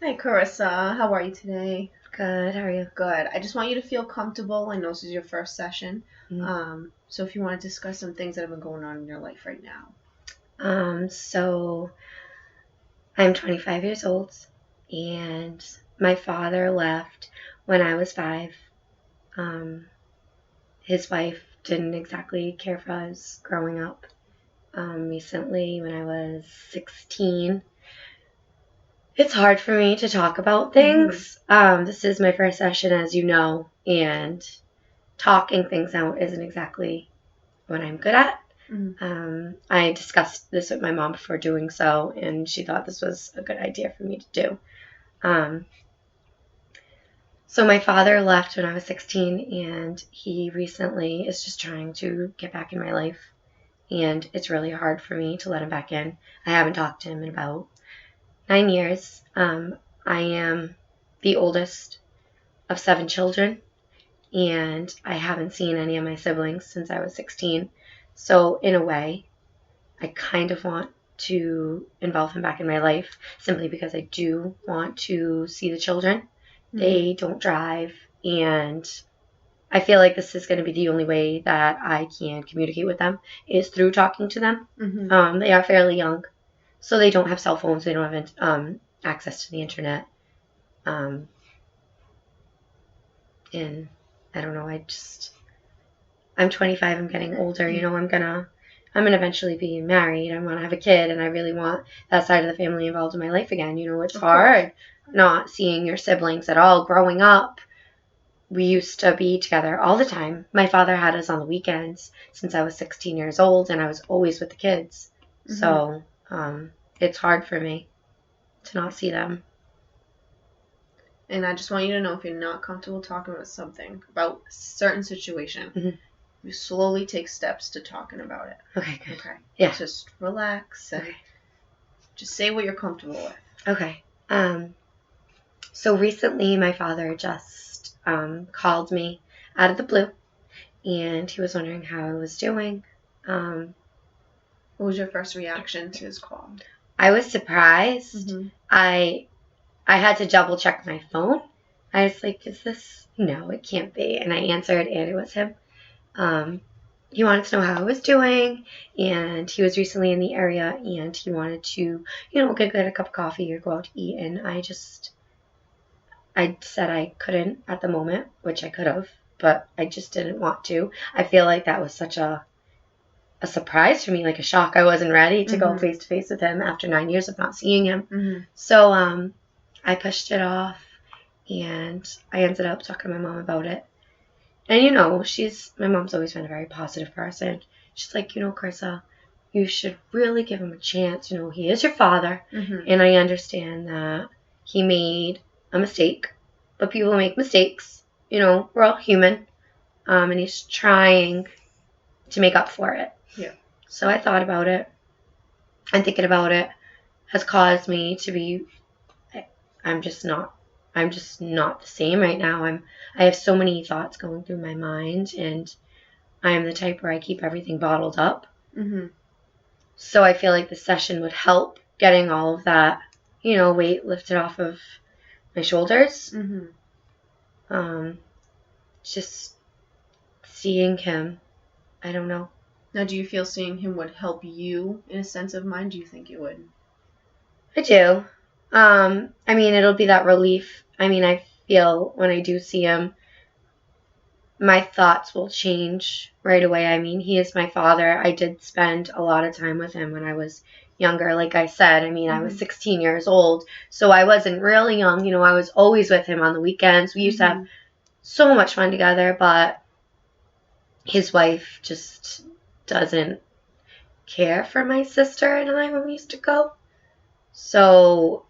Hi, Carissa. How are you today? Good, how are you? Good. I just want you to feel comfortable. I know this is your first session. Mm. So if you want to discuss some things that have been going on in your life right now. So I'm 25 years old, and my father left when I was 5. His wife didn't exactly care for us growing up. Recently, when I was 16, it's hard for me to talk about things. This is my first session, as you know, and talking things out isn't exactly what I'm good at. I discussed this with my mom before doing so, and she thought this was a good idea for me to do. So my father left when I was 16, and he recently is just trying to get back in my life, and it's really hard for me to let him back in. I haven't talked to him in about 9 years. I am the oldest of 7 children, and I haven't seen any of my siblings since I was 16. So in a way, I kind of want to involve him back in my life simply because I do want to see the children. They don't drive, and I feel like this is going to be the only way that I can communicate with them is through talking to them. They are fairly young, so they don't have cell phones. They don't have access to the internet. And I don't know. I'm 25. I'm getting older. I'm gonna eventually be married. I want to have a kid, and I really want that side of the family involved in my life again. It's hard not seeing your siblings at all. Growing up, we used to be together all the time. My father had us on the weekends since I was 16 years old, and I was always with the kids. So it's hard for me to not see them. And I just want you to know, if you're not comfortable talking about something, about a certain situation, you slowly take steps to talking about it. Okay, good. Okay. Yeah. Just relax and just say what you're comfortable with. Okay. So recently my father just called me out of the blue, and he was wondering how I was doing. What was your first reaction to his call? I was surprised. I had to double check my phone. I was like, is this? No, it can't be. And I answered, and it was him. He wanted to know how I was doing, and he was recently in the area, and he wanted to, get a cup of coffee or go out to eat. And I said I couldn't at the moment, which I could have, but I just didn't want to. I feel like that was such a surprise for me, like a shock. I wasn't ready to go face to face with him after 9 years of not seeing him. So I pushed it off, and I ended up talking to my mom about it. And my mom's always been a very positive person. She's like, Carissa, you should really give him a chance. He is your father, and I understand that he made a mistake, but people make mistakes. We're all human, and he's trying to make up for it. Yeah. So I thought about it, and thinking about it has caused me to be. I'm just not the same right now. I have so many thoughts going through my mind, and I'm the type where I keep everything bottled up. So I feel like the session would help getting all of that, weight lifted off of my shoulders. Just seeing him, I don't know. Now, do you feel seeing him would help you in a sense of mind? Do you think it would? I do. It'll be that relief. I feel when I do see him, my thoughts will change right away. He is my father. I did spend a lot of time with him when I was younger. Like I said, I was 16 years old, so I wasn't really young. I was always with him on the weekends. We used to have so much fun together, but his wife just doesn't care for my sister and I when we used to go. So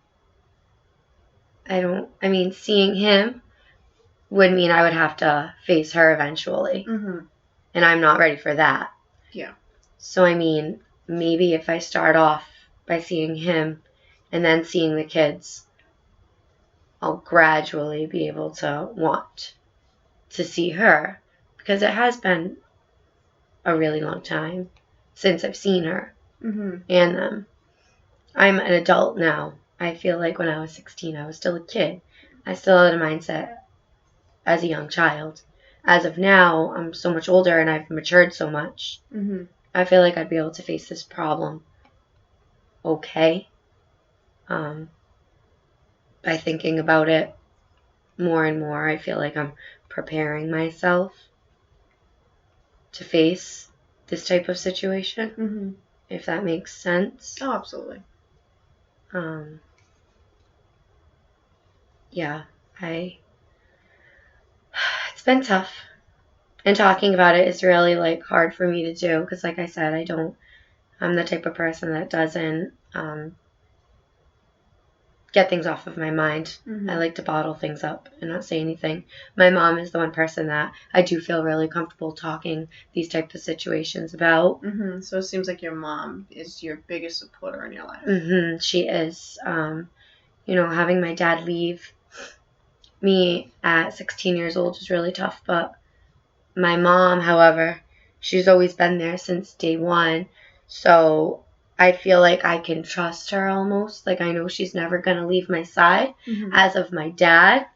seeing him would mean I would have to face her eventually. And I'm not ready for that. Yeah. So, maybe if I start off by seeing him and then seeing the kids, I'll gradually be able to want to see her. Because it has been a really long time since I've seen her and them. I'm an adult now. I feel like when I was 16, I was still a kid. I still had a mindset as a young child. As of now, I'm so much older and I've matured so much. Mm-hmm. I feel like I'd be able to face this problem okay. By thinking about it more and more, I feel like I'm preparing myself to face this type of situation, Mm-hmm. if that makes sense. Oh, absolutely. Yeah, it's been tough. And talking about it is really, like, hard for me to do, because, like I said, I'm the type of person that doesn't, get things off of my mind. Mm-hmm. I like to bottle things up and not say anything. My mom is the one person that I do feel really comfortable talking these types of situations about. Mm-hmm. So it seems like your mom is your biggest supporter in your life. Mm-hmm. She is. Having my dad leave me at 16 years old was really tough, but my mom, however, she's always been there since day one, so I feel like I can trust her almost. Like, I know she's never going to leave my side. Mm-hmm. As of my dad,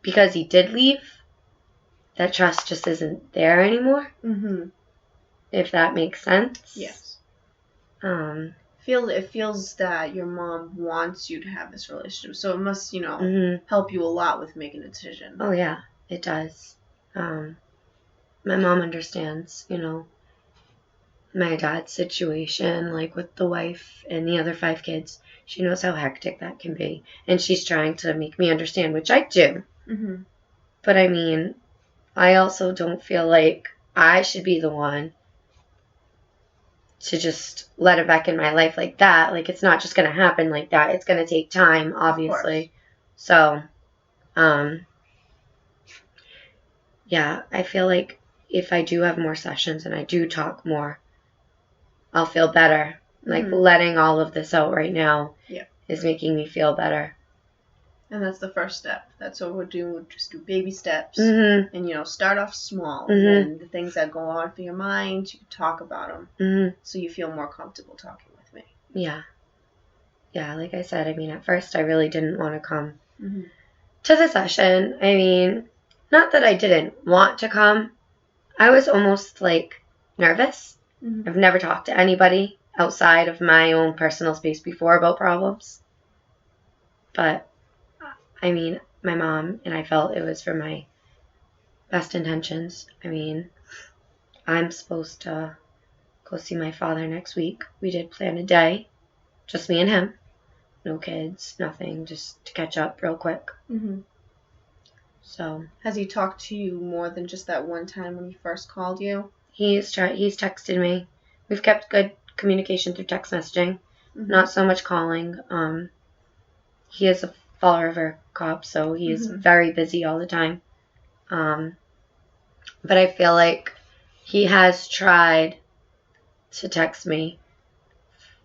because he did leave, that trust just isn't there anymore. Mm-hmm. If that makes sense. Yes. It feels that your mom wants you to have this relationship, so it must, mm-hmm. help you a lot with making a decision. Oh yeah, it does. My mom understands, my dad's situation, like with the wife and the other 5 kids. She knows how hectic that can be, and she's trying to make me understand, which I do. Mm-hmm. But I mean, I also don't feel like I should be the one to just let him back in my life like that. Like, it's not just going to happen like that. It's going to take time, obviously. So, yeah, I feel like if I do have more sessions and I do talk more, I'll feel better. Like, letting all of this out right now is making me feel better. And that's the first step. That's what we'll do. We'll just do baby steps. Mm-hmm. And, start off small. Mm-hmm. And the things that go on for your mind, you can talk about them. Mm-hmm. So you feel more comfortable talking with me. Yeah. Yeah, like I said, I mean, at first I really didn't want to come mm-hmm. to the session. I mean, not that I didn't want to come. I was almost, like, nervous. Mm-hmm. I've never talked to anybody outside of my own personal space before about problems. But, I mean, my mom and I felt it was for my best intentions. I mean, I'm supposed to go see my father next week. We did plan a day, just me and him. No kids, nothing, just to catch up real quick. Mm-hmm. So, has he talked to you more than just that one time when he first called you? He's texted me. We've kept good communication through text messaging, mm-hmm. not so much calling. He is a Fall River cop, so he is mm-hmm. very busy all the time. But I feel like he has tried to text me,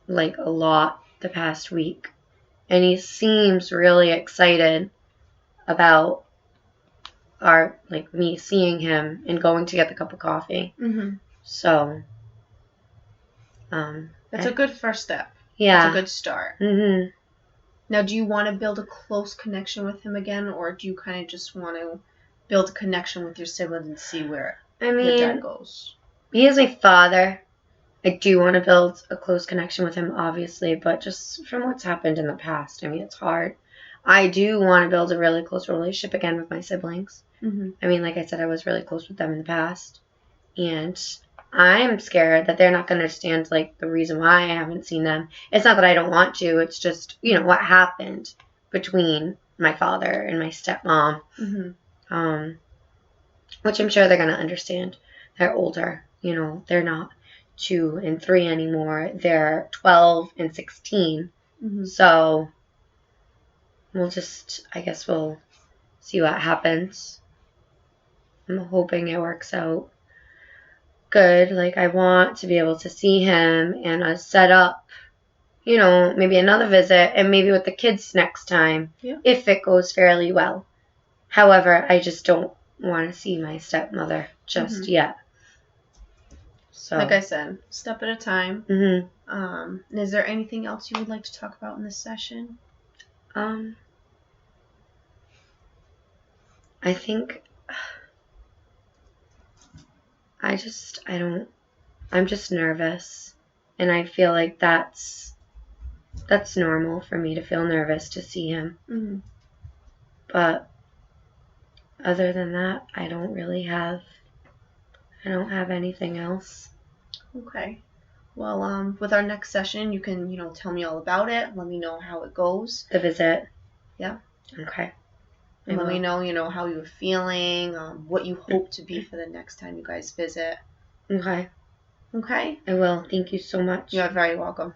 like, a lot the past week. And he seems really excited about me seeing him and going to get the cup of coffee. Mm-hmm. So, that's a good first step. Yeah. That's a good start. Mm-hmm. Now, do you want to build a close connection with him again, or do you kind of just want to build a connection with your sibling and see where your dad goes? He is my father. I do want to build a close connection with him, obviously, but just from what's happened in the past, I mean, it's hard. I do want to build a really close relationship again with my siblings. Mm-hmm. I mean, like I said, I was really close with them in the past. And I'm scared that they're not going to understand, like, the reason why I haven't seen them. It's not that I don't want to. It's just, what happened between my father and my stepmom. Mm-hmm. Which I'm sure they're going to understand. They're older. They're not 2 and 3 anymore. They're 12 and 16. Mm-hmm. So we'll see what happens. I'm hoping it works out good. Like, I want to be able to see him and set up, maybe another visit, and maybe with the kids next time, if it goes fairly well. However, I just don't want to see my stepmother just yet. So, like I said, step at a time. Mm-hmm. Is there anything else you would like to talk about in this session? I think I'm just nervous, and I feel like that's normal for me to feel nervous to see him. Mm-hmm. But other than that, I don't have anything else. Okay. Well, with our next session, you can, tell me all about it. Let me know how it goes. The visit? Yeah. Okay. And let me know, how you're feeling, what you hope to be for the next time you guys visit. Okay. Okay? I will. Thank you so much. You're very welcome.